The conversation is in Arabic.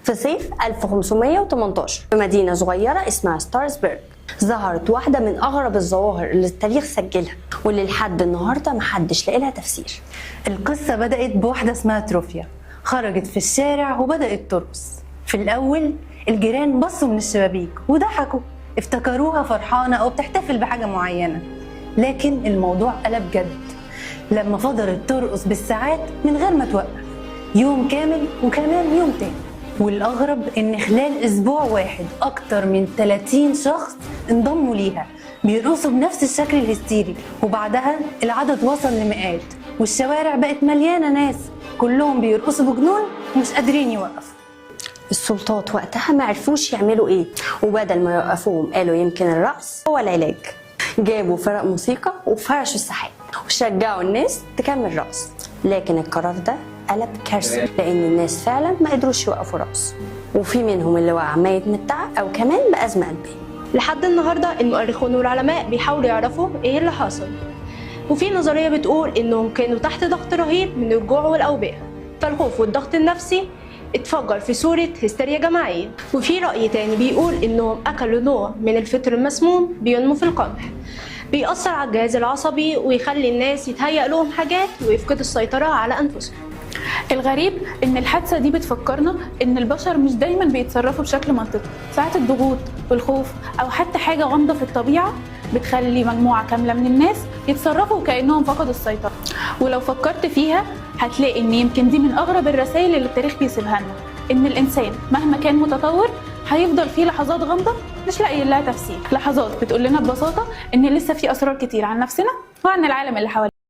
في صيف 1518 في مدينة صغيرة اسمها ستارسبرغ ظهرت واحدة من أغرب الظواهر اللي التاريخ سجلها واللي لحد النهاردة محدش لاقي لها تفسير. القصة بدأت بواحدة اسمها تروفيا، خرجت في الشارع وبدأت ترقص. في الأول الجيران بصوا من الشبابيك وضحكوا، افتكروها فرحانة أو بتحتفل بحاجة معينة، لكن الموضوع قلب جد لما فضلت ترقص بالساعات من غير ما توقف، يوم كامل وكمان يوم تاني. والأغرب إن خلال أسبوع واحد أكتر من 30 شخص انضموا ليها بيرقصوا بنفس الشكل الهستيري، وبعدها العدد وصل لمئات والشوارع بقت مليانة ناس كلهم بيرقصوا بجنون ومش قادرين يوقفوا. السلطات وقتها ما عرفوش يعملوا ايه، وبدل ما يوقفوهم قالوا يمكن الرقص هو العلاج. جابوا فرق موسيقى وفرشوا الساحات وشجعوا الناس تكمل رقص، لكن القرار ده قلب كارثة لأن الناس فعلا ما قدروش يوقفوا رقص، وفي منهم اللي وقع ميت من التعب أو كمان بأزمة قلبية. لحد النهارده المؤرخون والعلماء بيحاولوا يعرفوا ايه اللي حصل، وفي نظريه بتقول انهم كانوا تحت ضغط رهيب من الجوع والاوبئه، فالخوف والضغط النفسي اتفجر في صوره هستيريا جماعيه. وفي راي تاني بيقول انهم اكلوا نوع من الفطر المسموم بينمو في القمح، بيأثر على الجهاز العصبي ويخلي الناس يتهيأ لهم حاجات ويفقدوا السيطره على انفسهم. الغريب ان الحادثه دي بتفكرنا ان البشر مش دايما بيتصرفوا بشكل منطقي، ساعات الضغوط والخوف او حتى حاجه غامضه في الطبيعه بتخلي مجموعه كامله من الناس يتصرفوا كانهم فقدوا السيطره. ولو فكرت فيها هتلاقي ان يمكن دي من اغرب الرسائل اللي التاريخ بيسيبها لنا، ان الانسان مهما كان متطور هيفضل فيه لحظات غامضه مش لاقي لها تفسير، لحظات بتقول لنا ببساطه ان لسه في اسرار كتير عن نفسنا وعن العالم اللي حوالينا.